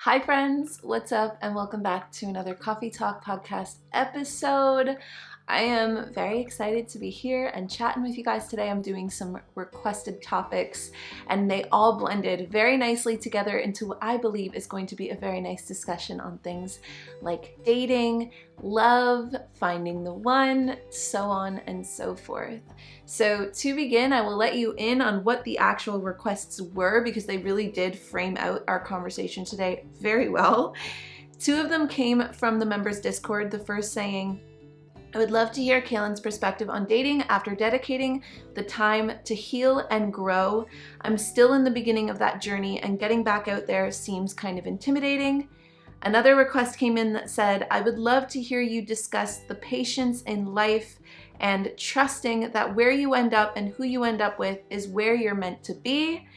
Hi friends, what's up and welcome back to another Coffee Talk podcast episode. I am very excited to be here and chatting with you guys today. I'm doing some requested topics and they all blended very nicely together into what I believe is going to be a very nice discussion on things like dating, love, finding the one, so on and so forth. So to begin, I will let you in on what the actual requests were because they really did frame out our conversation today very well. Two of them came from the members Discord. The first saying, I would love to hear Kalyn's perspective on dating after dedicating the time to heal and grow. I'm still in the beginning of that journey and getting back out there seems kind of intimidating. Another request came in that said, I would love to hear you discuss the patience in life and trusting that where you end up and who you end up with is where you're meant to be.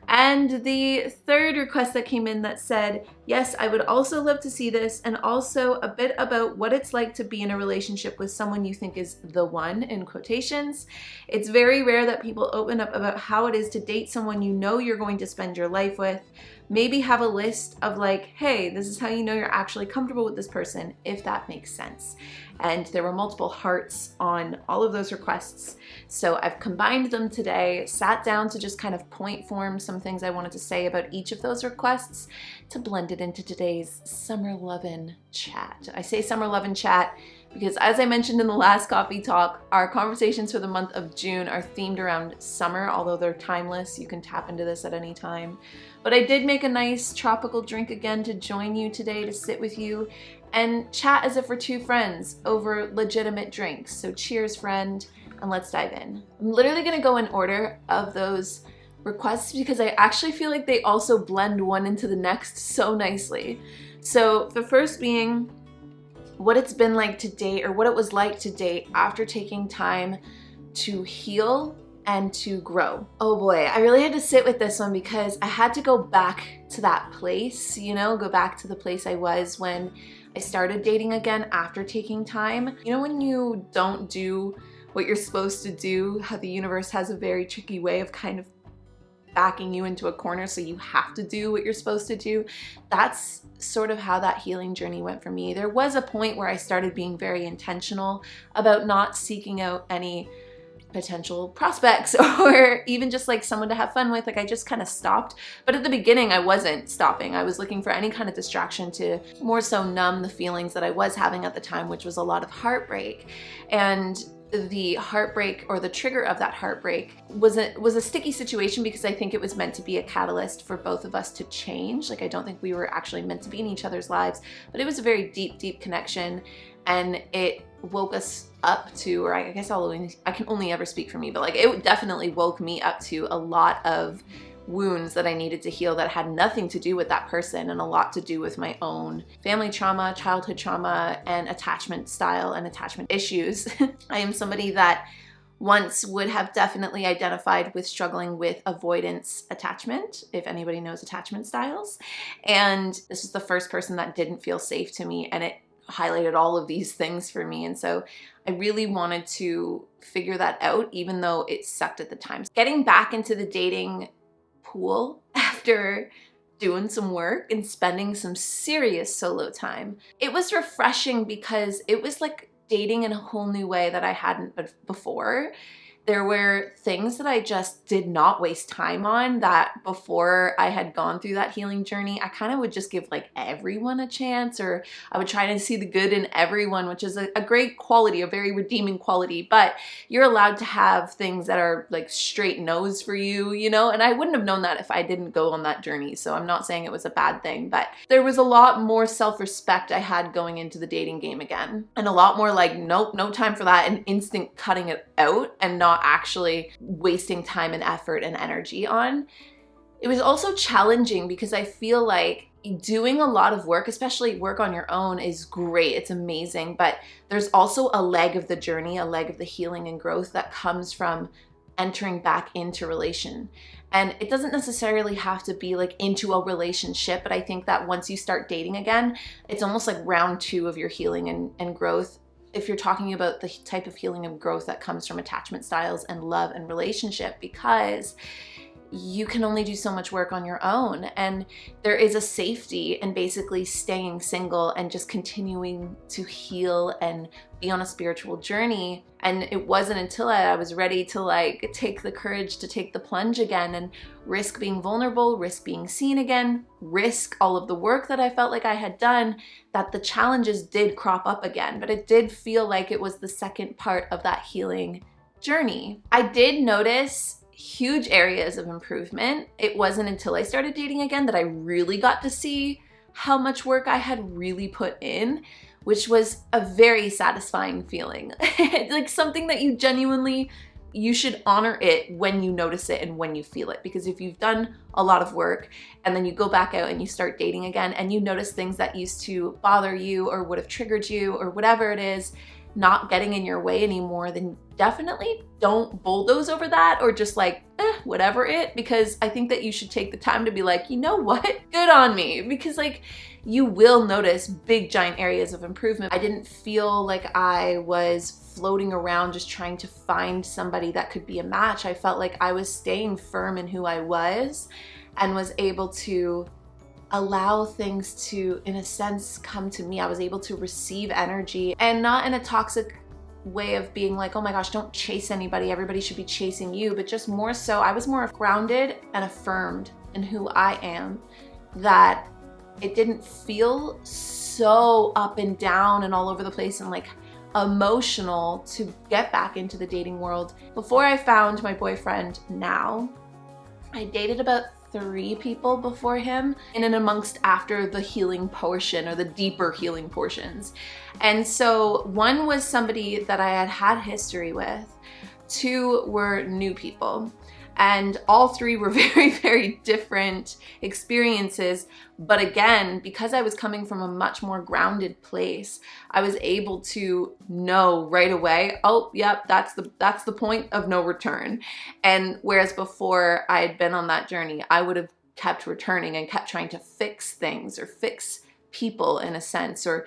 And the third request that came in that said, yes, I would also love to see this and also a bit about what it's like to be in a relationship with someone you think is the one, in quotations. It's very rare that people open up about how it is to date someone you know you're going to spend your life with. Maybe have a list of like, hey, this is how you know you're actually comfortable with this person, if that makes sense. And there were multiple hearts on all of those requests. So I've combined them today, sat down to just kind of point form some things I wanted to say about each of those requests to blend it into today's Summer Lovin' Chat. I say Summer Lovin' Chat because as I mentioned in the last coffee talk, our conversations for the month of June are themed around summer, although they're timeless. You can tap into this at any time. But I did make a nice tropical drink again to join you today, to sit with you and chat as if we're two friends over legitimate drinks. So cheers, friend, and let's dive in. I'm literally gonna go in order of those requests because I actually feel like they also blend one into the next so nicely. So the first being what it's been like to date, or what it was like to date after taking time to heal and to grow. Oh boy, I really had to sit with this one because I had to go back to that place, go back to the place I was when I started dating again after taking time. When you don't do what you're supposed to do, how the universe has a very tricky way of kind of backing you into a corner so you have to do what you're supposed to do. That's sort of how that healing journey went for me. There was a point where I started being very intentional about not seeking out any potential prospects or even just like someone to have fun with. Like I just kind of stopped. But at the beginning I wasn't stopping. I was looking for any kind of distraction to more so numb the feelings that I was having at the time, which was a lot of heartbreak. And the heartbreak, or the trigger of that heartbreak, was a sticky situation because I think it was meant to be a catalyst for both of us to change. Like I don't think we were actually meant to be in each other's lives, but it was a very deep connection, and it woke us up to, or I guess I can only ever speak for me, but like it definitely woke me up to a lot of wounds that I needed to heal that had nothing to do with that person and a lot to do with my own family trauma, childhood trauma, and attachment style and attachment issues. I am somebody that once would have definitely identified with struggling with avoidance attachment, if anybody knows attachment styles. And this was the first person that didn't feel safe to me, and it highlighted all of these things for me. And so I really wanted to figure that out, even though it sucked at the time. Getting back into the dating pool after doing some work and spending some serious solo time, it was refreshing because it was like dating in a whole new way that I hadn't before. There were things that I just did not waste time on, that before I had gone through that healing journey, I kind of would just give like everyone a chance, or I would try to see the good in everyone, which is a great quality, a very redeeming quality, but you're allowed to have things that are like straight no's for you, and I wouldn't have known that if I didn't go on that journey. So I'm not saying it was a bad thing, but there was a lot more self-respect I had going into the dating game again, and a lot more like, nope, no time for that, and instant cutting it out and not actually wasting time and effort and energy on. It was also challenging because I feel like doing a lot of work, especially work on your own, is great. It's amazing. But there's also a leg of the journey, a leg of the healing and growth that comes from entering back into relation. And it doesn't necessarily have to be like into a relationship, but I think that once you start dating again, it's almost like round 2 of your healing and growth. If you're talking about the type of healing and growth that comes from attachment styles and love and relationship, because you can only do so much work on your own. And there is a safety in basically staying single and just continuing to heal and be on a spiritual journey. And it wasn't until I was ready to like take the courage to take the plunge again and risk being vulnerable, risk being seen again, risk all of the work that I felt like I had done, that the challenges did crop up again. But it did feel like it was the second part of that healing journey. I did notice huge areas of improvement. It wasn't until I started dating again that I really got to see how much work I had really put in, which was a very satisfying feeling. Like something that you should honor it when you notice it and when you feel it. Because if you've done a lot of work and then you go back out and you start dating again and you notice things that used to bother you or would have triggered you or whatever it is, not getting in your way anymore, then definitely don't bulldoze over that or just like, whatever it, because I think that you should take the time to be like, you know what, good on me, because like you will notice big giant areas of improvement. I didn't feel like I was floating around just trying to find somebody that could be a match. I felt like I was staying firm in who I was and was able to allow things to, in a sense, come to me. I was able to receive energy, and not in a toxic way of being like, oh my gosh, don't chase anybody, everybody should be chasing you, but just more so, I was more grounded and affirmed in who I am, that it didn't feel so up and down and all over the place and like emotional to get back into the dating world. Before I found my boyfriend now, I dated about 3 people before him, in and amongst after the healing portion or the deeper healing portions. And so one was somebody that I had had history with, 2 were new people, and all 3 were very, very different experiences. But again, because I was coming from a much more grounded place, I was able to know right away, oh, yep, that's the point of no return. And whereas before I had been on that journey, I would have kept returning and kept trying to fix things or fix people in a sense, or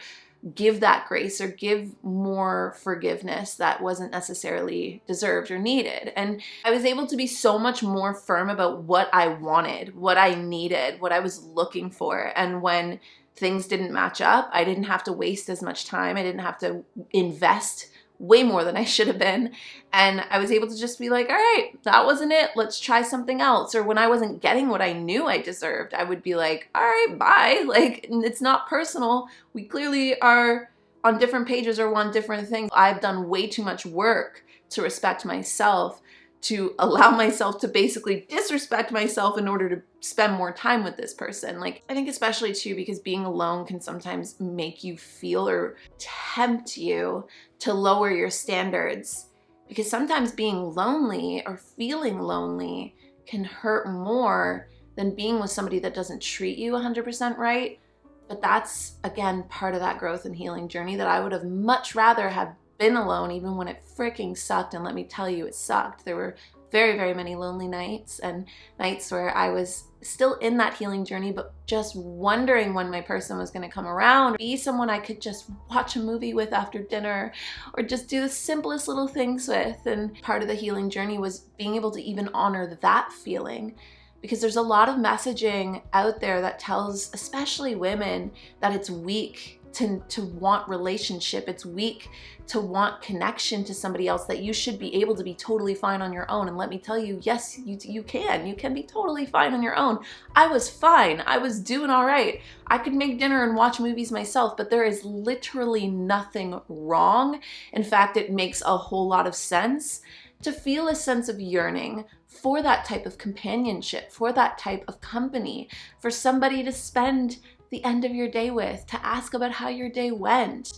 give that grace or give more forgiveness that wasn't necessarily deserved or needed. And I was able to be so much more firm about what I wanted, what I needed, what I was looking for. And when things didn't match up, I didn't have to waste as much time. I didn't have to invest way more than I should have been. And I was able to just be like, all right, that wasn't it. Let's try something else. Or when I wasn't getting what I knew I deserved, I would be like, all right, bye. Like, it's not personal. We clearly are on different pages or want different things. I've done way too much work to respect myself, to allow myself to basically disrespect myself in order to spend more time with this person. Like, I think especially too, because being alone can sometimes make you feel or tempt you to lower your standards. Because sometimes being lonely or feeling lonely can hurt more than being with somebody that doesn't treat you 100% right. But that's, again, part of that growth and healing journey that I would have much rather have been alone, even when it freaking sucked. And let me tell you, it sucked. There were very, very many lonely nights, and nights where I was still in that healing journey, but just wondering when my person was going to come around, be someone I could just watch a movie with after dinner, or just do the simplest little things with. And part of the healing journey was being able to even honor that feeling. Because there's a lot of messaging out there that tells, especially women, that it's weak to want relationship. It's weak to want connection to somebody else, that you should be able to be totally fine on your own. And let me tell you, yes, you can be totally fine on your own. I was fine. I was doing all right. I could make dinner and watch movies myself, but there is literally nothing wrong. In fact, it makes a whole lot of sense to feel a sense of yearning for that type of companionship, for that type of company, for somebody to spend the end of your day with, to ask about how your day went.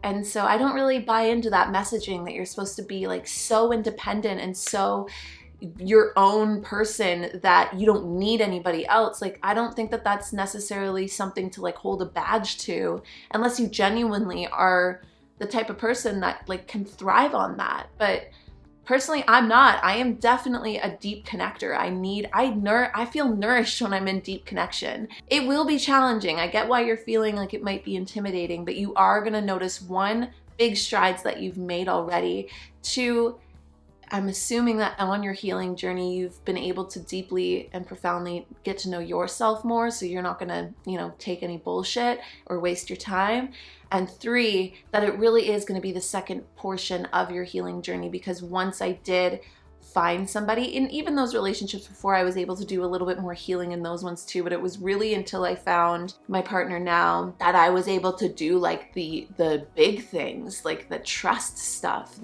And so I don't really buy into that messaging that you're supposed to be like so independent and so your own person that you don't need anybody else. Like, I don't think that that's necessarily something to like hold a badge to, unless you genuinely are the type of person that like can thrive on that. But personally, I'm not. I am definitely a deep connector. I feel nourished when I'm in deep connection. It will be challenging. I get why you're feeling like it might be intimidating, but you are gonna notice, 1, big strides that you've made already. 2, I'm assuming that on your healing journey, you've been able to deeply and profoundly get to know yourself more, so you're not gonna, take any bullshit or waste your time. And 3, that it really is gonna be the second portion of your healing journey, because once I did find somebody, in even those relationships before, I was able to do a little bit more healing in those ones too, but it was really until I found my partner now that I was able to do like the big things, like the trust stuff,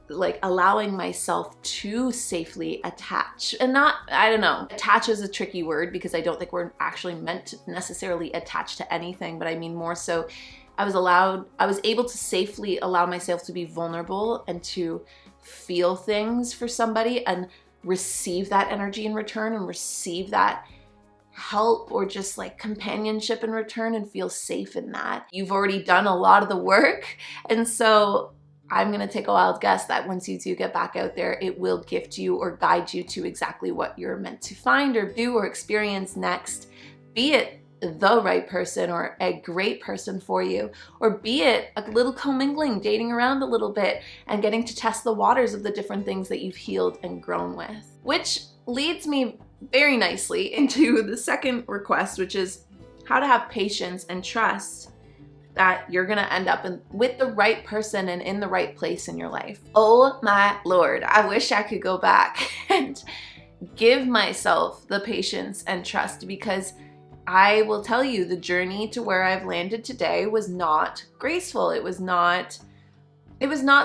like allowing myself to safely attach. And not, I don't know, attach is a tricky word because I don't think we're actually meant to necessarily attach to anything, but I mean more so I was able to safely allow myself to be vulnerable and to feel things for somebody and receive that energy in return and receive that help or just like companionship in return and feel safe in that. You've already done a lot of the work, and so I'm gonna take a wild guess that once you do get back out there, it will gift you or guide you to exactly what you're meant to find or do or experience next, be it the right person or a great person for you, or be it a little commingling, dating around a little bit and getting to test the waters of the different things that you've healed and grown with. Which leads me very nicely into the second request, which is how to have patience and trust that you're gonna end up with the right person and in the right place in your life. Oh my Lord, I wish I could go back and give myself the patience and trust, because I will tell you, the journey to where I've landed today was not graceful. It was not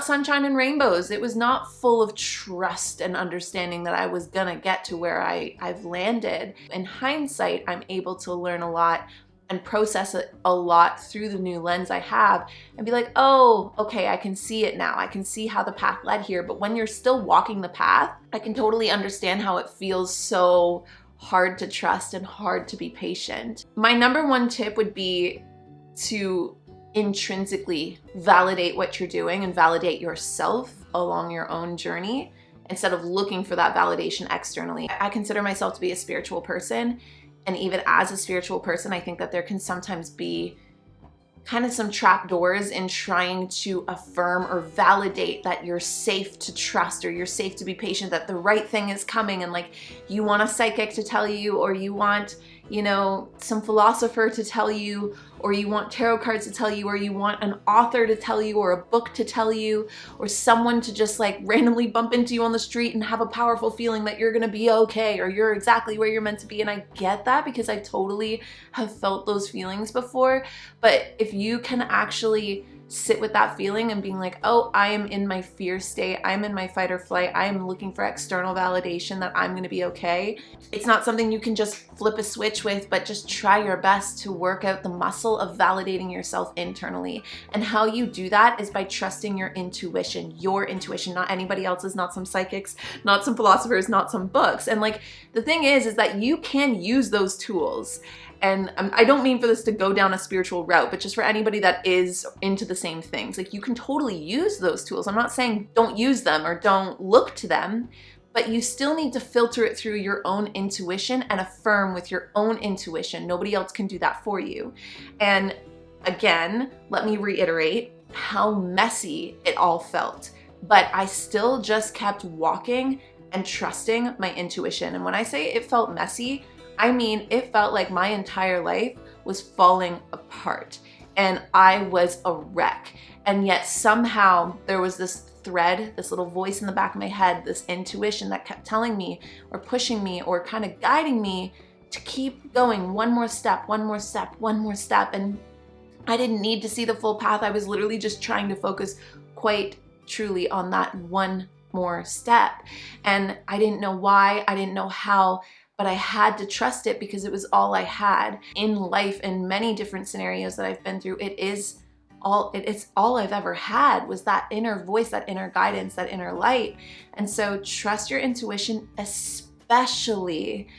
sunshine and rainbows. It was not full of trust and understanding that I was gonna get to where I've landed. In hindsight, I'm able to learn a lot and process it a lot through the new lens I have and be like, oh, okay, I can see it now. I can see how the path led here. But when you're still walking the path, I can totally understand how it feels so hard to trust and hard to be patient. My number one tip would be to intrinsically validate what you're doing and validate yourself along your own journey instead of looking for that validation externally. I consider myself to be a spiritual person, and even as a spiritual person, I think that there can sometimes be kind of some trapdoors in trying to affirm or validate that you're safe to trust or you're safe to be patient, that the right thing is coming, and like you want a psychic to tell you, or you want, some philosopher to tell you, or you want tarot cards to tell you, or you want an author to tell you, or a book to tell you, or someone to just like randomly bump into you on the street and have a powerful feeling that you're gonna be okay or you're exactly where you're meant to be. And I get that because I totally have felt those feelings before. But if you can actually sit with that feeling and being like, oh, I am in my fear state, I'm in my fight or flight, I am looking for external validation that I'm gonna be okay. It's not something you can just flip a switch with, but just try your best to work out the muscle of validating yourself internally. And how you do that is by trusting your intuition, not anybody else's, not some psychics, not some philosophers, not some books. And like, the thing is that you can use those tools. And I don't mean for this to go down a spiritual route, but just for anybody that is into the same things, like you can totally use those tools. I'm not saying don't use them or don't look to them, but you still need to filter it through your own intuition and affirm with your own intuition. Nobody else can do that for you. And again, let me reiterate how messy it all felt, but I still just kept walking and trusting my intuition. And when I say it felt messy, I mean, it felt like my entire life was falling apart and I was a wreck. And yet somehow there was this thread, this little voice in the back of my head, this intuition that kept telling me or pushing me or kind of guiding me to keep going one more step, one more step, one more step. And I didn't need to see the full path. I was literally just trying to focus quite truly on that one more step. And I didn't know why, I didn't know how, but I had to trust it because it was all I had in life. In many different scenarios that I've been through, it's all I've ever had was that inner voice, that inner guidance, that inner light. And so trust your intuition, especially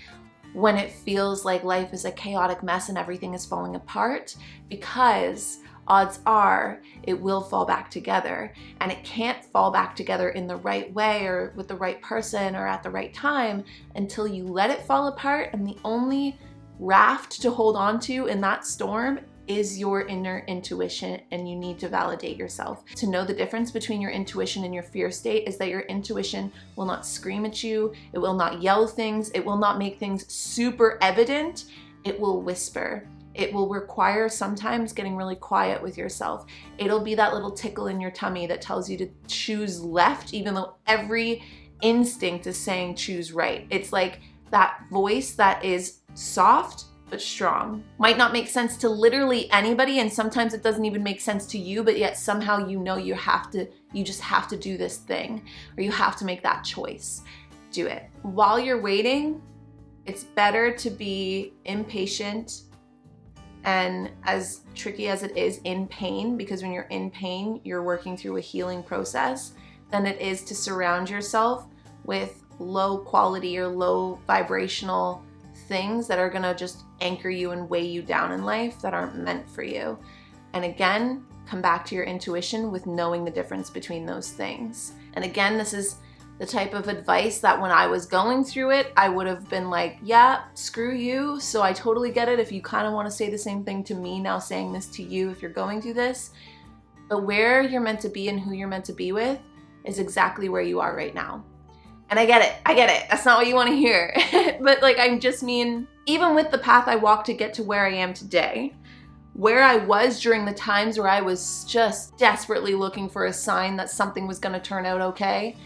when it feels like life is a chaotic mess and everything is falling apart, because odds are it will fall back together, and it can't fall back together in the right way or with the right person or at the right time until you let it fall apart. And the only raft to hold on to in that storm is your inner intuition, and you need to validate yourself. To know the difference between your intuition and your fear state is that your intuition will not scream at you, it will not yell things, it will not make things super evident, it will whisper. It will require sometimes getting really quiet with yourself. It'll be that little tickle in your tummy that tells you to choose left, even though every instinct is saying choose right. It's like that voice that is soft but strong. Might not make sense to literally anybody, and sometimes it doesn't even make sense to you, but yet somehow you know you just have to do this thing, or you have to make that choice. Do it. While you're waiting, it's better to be impatient and, as tricky as it is, in pain, because when you're in pain, you're working through a healing process, than it is to surround yourself with low quality or low vibrational things that are gonna just anchor you and weigh you down in life that aren't meant for you. And again, come back to your intuition with knowing the difference between those things. And again, this is the type of advice that when I was going through it, I would have been like, yeah, screw you. So I totally get it if you kind of want to say the same thing to me now, saying this to you if you're going through this. But where you're meant to be and who you're meant to be with is exactly where you are right now. And I get it. That's not what you want to hear. But like, I just mean, even with the path I walked to get to where I am today, where I was during the times where I was just desperately looking for a sign that something was going to turn out okay,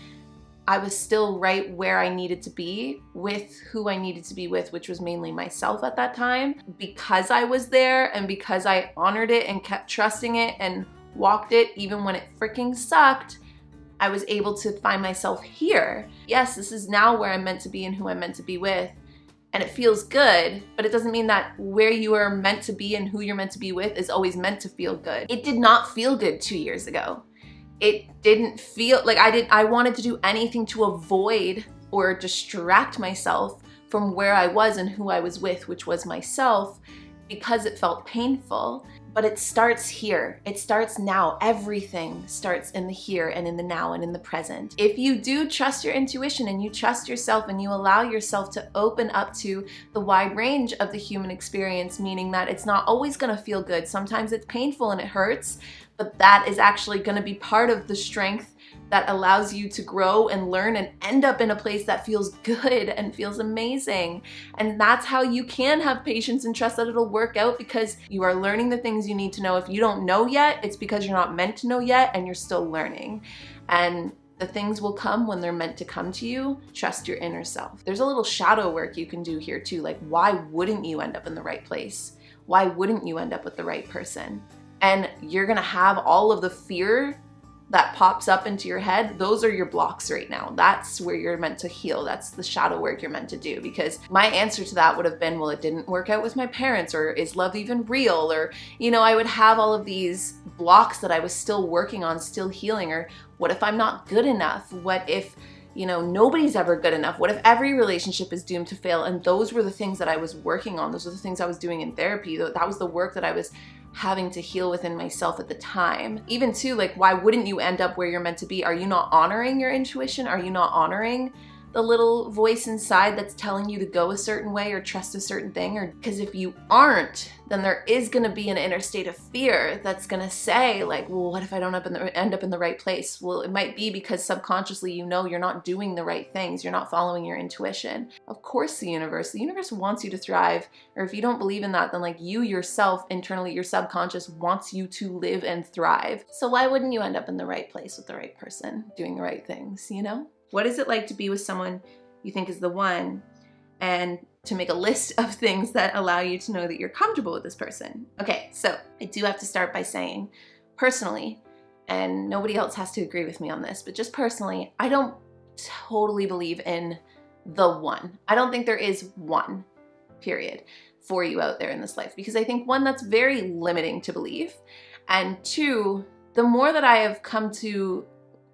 I was still right where I needed to be with who I needed to be with, which was mainly myself at that time. Because I was there and because I honored it and kept trusting it and walked it even when it freaking sucked, I was able to find myself here. Yes, this is now where I'm meant to be and who I'm meant to be with. And it feels good, but it doesn't mean that where you are meant to be and who you're meant to be with is always meant to feel good. It did not feel good 2 years ago. It didn't feel like I wanted to do anything to avoid or distract myself from where I was and who I was with, which was myself, because it felt painful. But it starts here. It starts now. Everything starts in the here and in the now and in the present. If you do trust your intuition and you trust yourself and you allow yourself to open up to the wide range of the human experience, meaning that it's not always gonna feel good. Sometimes it's painful and it hurts, but that is actually gonna be part of the strength that allows you to grow and learn and end up in a place that feels good and feels amazing. And that's how you can have patience and trust that it'll work out, because you are learning the things you need to know. If you don't know yet, it's because you're not meant to know yet and you're still learning. And the things will come when they're meant to come to you. Trust your inner self. There's a little shadow work you can do here too. Like, why wouldn't you end up in the right place? Why wouldn't you end up with the right person? And you're gonna have all of the fear that pops up into your head. Those are your blocks right now. That's where you're meant to heal. That's the shadow work you're meant to do. Because my answer to that would have been, well, it didn't work out with my parents, or is love even real? Or, I would have all of these blocks that I was still working on, still healing. Or what if I'm not good enough? What if, nobody's ever good enough? What if every relationship is doomed to fail? And those were the things that I was working on. Those were the things I was doing in therapy. That was the work that I was having to heal within myself at the time. Even too, like, why wouldn't you end up where you're meant to be? Are you not honoring your intuition? Are you not honoring the little voice inside that's telling you to go a certain way or trust a certain thing? Or because if you aren't, then there is going to be an inner state of fear that's going to say, like, well, what if I don't end up in the right place? Well, it might be because subconsciously you're not doing the right things. You're not following your intuition. Of course, the universe wants you to thrive. Or if you don't believe in that, then like you yourself, internally, your subconscious wants you to live and thrive. So why wouldn't you end up in the right place with the right person, doing the right things, What is it like to be with someone you think is the one, and to make a list of things that allow you to know that you're comfortable with this person? Okay, so I do have to start by saying, personally, and nobody else has to agree with me on this, but just personally, I don't totally believe in the one. I don't think there is one, period, for you out there in this life, because I think, one, that's very limiting to believe, and two, the more that I have come to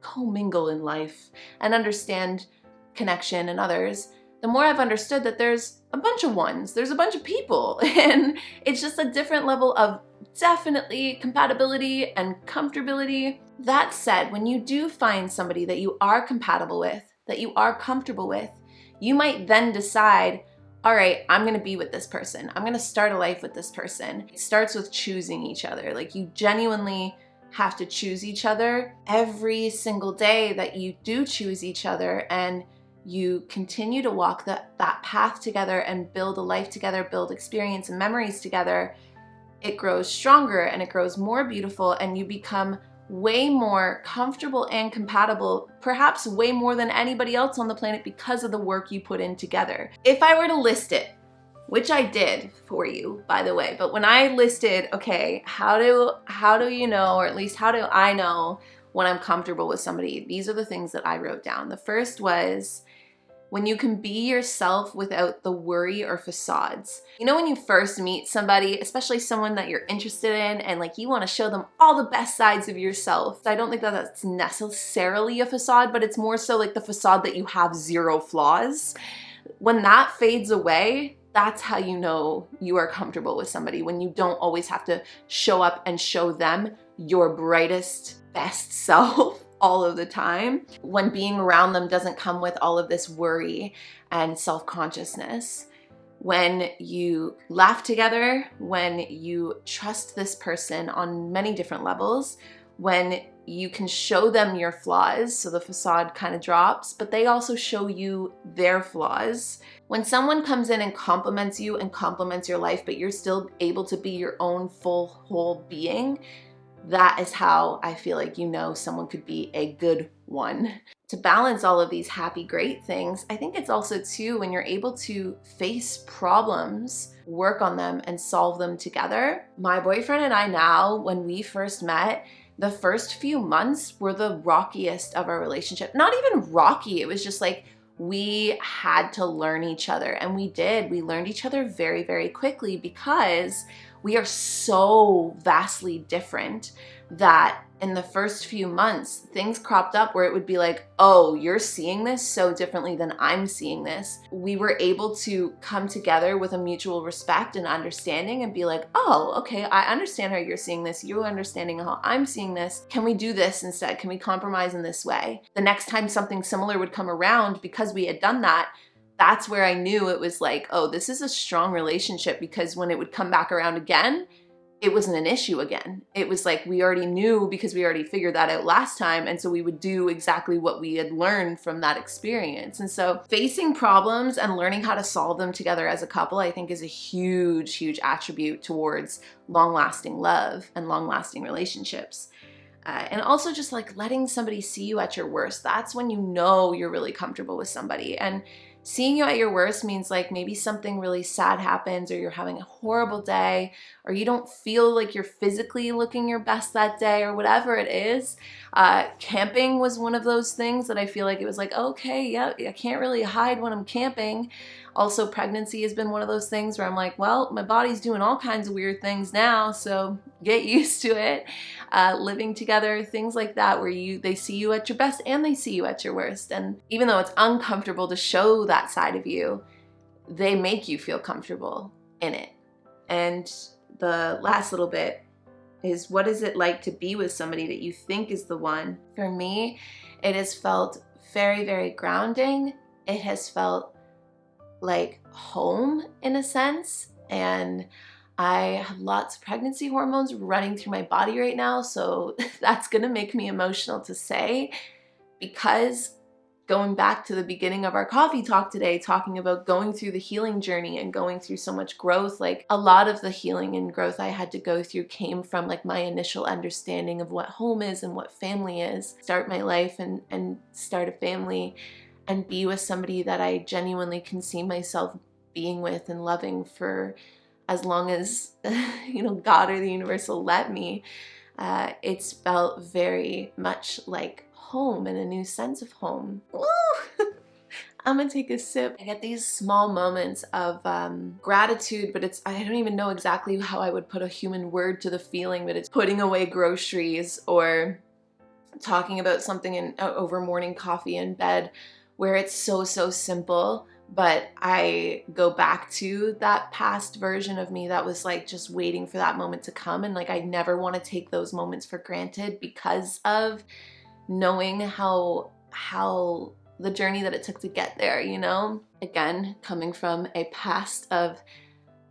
commingle in life and understand connection and others, the more I've understood that there's a bunch of ones, there's a bunch of people, and it's just a different level of definitely compatibility and comfortability. That said, when you do find somebody that you are compatible with, that you are comfortable with, you might then decide, all right, I'm gonna be with this person. I'm gonna start a life with this person. It starts with choosing each other. Like, you genuinely have to choose each other every single day that you do choose each other, and you continue to walk that path together and build a life together, build experience and memories together. It grows stronger and it grows more beautiful, and you become way more comfortable and compatible, perhaps way more than anybody else on the planet, because of the work you put in together. If I were to list it, which I did for you, by the way, but when I listed, okay, how do you know, or at least how do I know when I'm comfortable with somebody? These are the things that I wrote down. The first was when you can be yourself without the worry or facades. You know, when you first meet somebody, especially someone that you're interested in, and like you want to show them all the best sides of yourself. I don't think that that's necessarily a facade, but it's more so like the facade that you have zero flaws. When that fades away, that's how you know you are comfortable with somebody, when you don't always have to show up and show them your brightest, best self all of the time. When being around them doesn't come with all of this worry and self-consciousness. When you laugh together, when you trust this person on many different levels, when you can show them your flaws, so the facade kind of drops, but they also show you their flaws. When someone comes in and compliments you and compliments your life, but you're still able to be your own full, whole being, that is how I feel like you know someone could be a good one. To balance all of these happy, great things, I think it's also too when you're able to face problems, work on them, and solve them together. My boyfriend and I now, when we first met, the first few months were the rockiest of our relationship. Not even rocky, it was just like we had to learn each other, and we did. We learned each other very, very quickly because we are so vastly different that in the first few months, things cropped up where it would be like, oh, you're seeing this so differently than I'm seeing this. We were able to come together with a mutual respect and understanding and be like, oh, okay, I understand how you're seeing this. You're understanding how I'm seeing this. Can we do this instead? Can we compromise in this way? The next time something similar would come around, because we had done that, that's where I knew it was like, oh, this is a strong relationship, because when it would come back around again, it wasn't an issue again. It was like we already knew, because we already figured that out last time, and so we would do exactly what we had learned from that experience. And so facing problems and learning how to solve them together as a couple, I think, is a huge, huge attribute towards long-lasting love and long-lasting relationships. And also just like letting somebody see you at your worst. That's when you know you're really comfortable with somebody. And seeing you at your worst means like maybe something really sad happens, or you're having a horrible day, or you don't feel like you're physically looking your best that day, or whatever it is. Camping was one of those things that I feel like it was like, okay, yeah, I can't really hide when I'm camping. Also, pregnancy has been one of those things where I'm like, well, my body's doing all kinds of weird things now, so get used to it. Living together, things like that, where they see you at your best and they see you at your worst. And even though it's uncomfortable to show that side of you, they make you feel comfortable in it. And the last little bit is, what is it like to be with somebody that you think is the one? For me, it has felt very, very grounding. It has felt like home in a sense, and I have lots of pregnancy hormones running through my body right now, so that's gonna make me emotional to say, because going back to the beginning of our coffee talk today, talking about going through the healing journey and going through so much growth, like a lot of the healing and growth I had to go through came from like my initial understanding of what home is and what family is. Start my life and start a family and be with somebody that I genuinely can see myself being with and loving for as long as, you know, God or the universe will let me. It's felt very much like home and a new sense of home. Ooh. I'm gonna take a sip. I get these small moments of gratitude, but I don't even know exactly how I would put a human word to the feeling, but it's putting away groceries or talking about something over morning coffee in bed, where it's so simple, but I go back to that past version of me that was like just waiting for that moment to come. And like, I never want to take those moments for granted, because of knowing how the journey that it took to get there, you know? Again, coming from a past of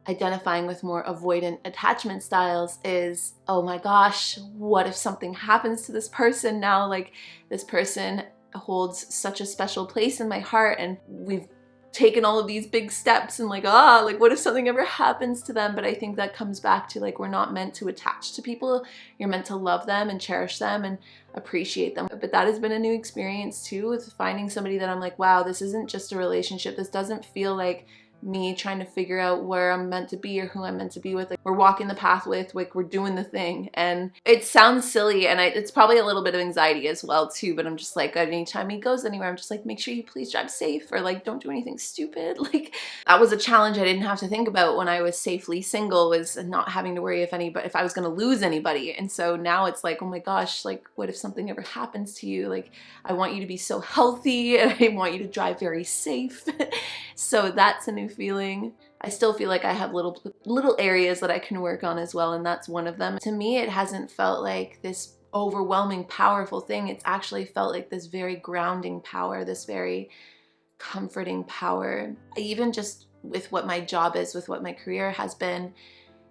identifying with more avoidant attachment styles is, oh my gosh, what if something happens to this person now? Like, this person holds such a special place in my heart, and we've taken all of these big steps, and like what if something ever happens to them? But I think that comes back to like, we're not meant to attach to people. You're meant to love them and cherish them and appreciate them. But that has been a new experience too, with finding somebody that I'm like, wow, this isn't just a relationship. This doesn't feel like me trying to figure out where I'm meant to be or who I'm meant to be with. Like, we're walking the path with, like, we're doing the thing. And it sounds silly, and it's probably a little bit of anxiety as well too, but I'm just like, anytime he goes anywhere, I'm just like, make sure you please drive safe, or like, don't do anything stupid. Like, that was a challenge I didn't have to think about when I was safely single, was not having to worry if I was gonna lose anybody. And so now it's like, oh my gosh, like, what if something ever happens to you? Like, I want you to be so healthy, and I want you to drive very safe. So that's a new feeling. I still feel like I have little areas that I can work on as well, and that's one of them. To me, it hasn't felt like this overwhelming, powerful thing. It's actually felt like this very grounding power, this very comforting power. Even just with what my job is, with what my career has been,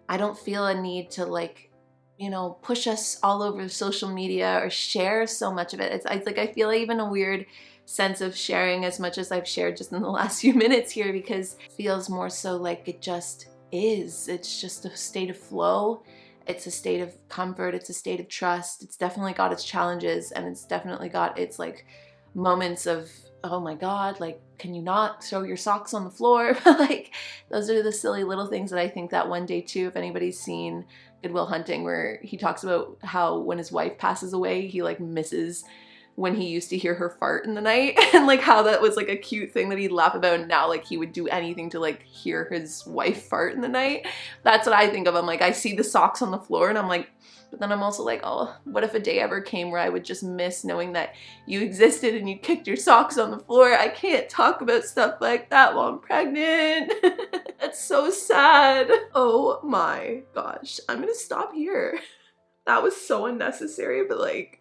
I don't feel a need to like, you know, push us all over social media or share so much of it. It's like, I feel even a weird sense of sharing as much as I've shared just in the last few minutes here, because it feels more so like it just is. It's just a state of flow. It's a state of comfort. It's a state of trust. It's definitely got its challenges, and it's definitely got its like moments of, oh my God, like, can you not throw your socks on the floor? Like, those are the silly little things that I think that one day too, if anybody's seen Good Will Hunting, where he talks about how when his wife passes away, he like misses when he used to hear her fart in the night, and like how that was like a cute thing that he'd laugh about, and now like he would do anything to like hear his wife fart in the night. That's what I think of. I'm like, I see the socks on the floor, and I'm like, but then I'm also like, oh, what if a day ever came where I would just miss knowing that you existed and you kicked your socks on the floor? I can't talk about stuff like that while I'm pregnant. That's so sad. Oh my gosh, I'm gonna stop here. That was so unnecessary, but like,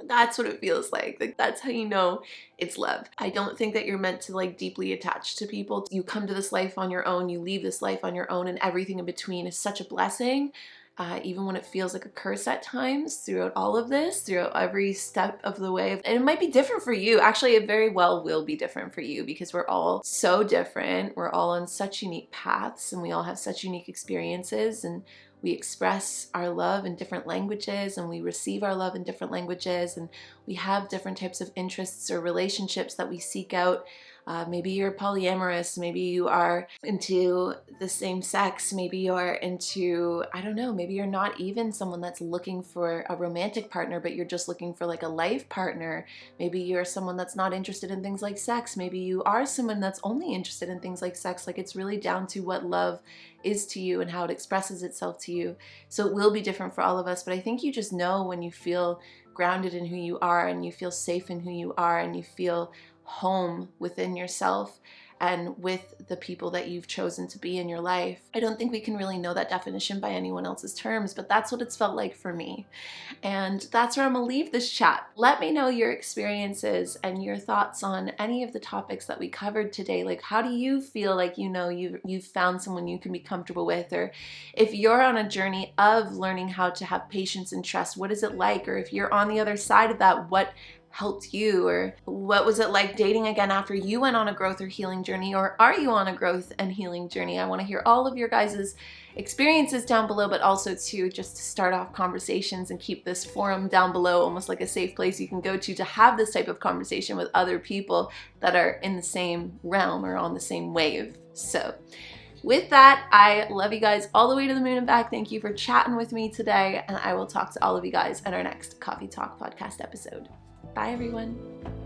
that's what it feels like. Like, that's how you know it's love. I don't think that you're meant to like deeply attach to people. You come to this life on your own, you leave this life on your own, and everything in between is such a blessing. Even when it feels like a curse at times, throughout all of this, throughout every step of the way. And it might be different for you. Actually, it very well will be different for you, because we're all so different. We're all on such unique paths, and we all have such unique experiences, and we express our love in different languages, and we receive our love in different languages, and we have different types of interests or relationships that we seek out. Maybe you're polyamorous, maybe you are into the same sex, maybe you're into, I don't know, maybe you're not even someone that's looking for a romantic partner, but you're just looking for like a life partner. Maybe you're someone that's not interested in things like sex. Maybe you are someone that's only interested in things like sex. Like, it's really down to what love is to you and how it expresses itself to you. So it will be different for all of us, but I think you just know when you feel grounded in who you are, and you feel safe in who you are, and you feel home within yourself and with the people that you've chosen to be in your life. I don't think we can really know that definition by anyone else's terms, but that's what it's felt like for me. And that's where I'm gonna leave this chat. Let me know your experiences and your thoughts on any of the topics that we covered today. Like, how do you feel like, you know, you've found someone you can be comfortable with? Or if you're on a journey of learning how to have patience and trust, what is it like? Or if you're on the other side of that, what helped you? Or what was it like dating again after you went on a growth or healing journey? Or are you on a growth and healing journey? I want to hear all of your guys' experiences down below, but also too, just to start off conversations and keep this forum down below almost like a safe place you can go to have this type of conversation with other people that are in the same realm or on the same wave. So with that, I love you guys all the way to the moon and back. Thank you for chatting with me today, and I will talk to all of you guys in our next Coffee Talk podcast episode. Bye, everyone.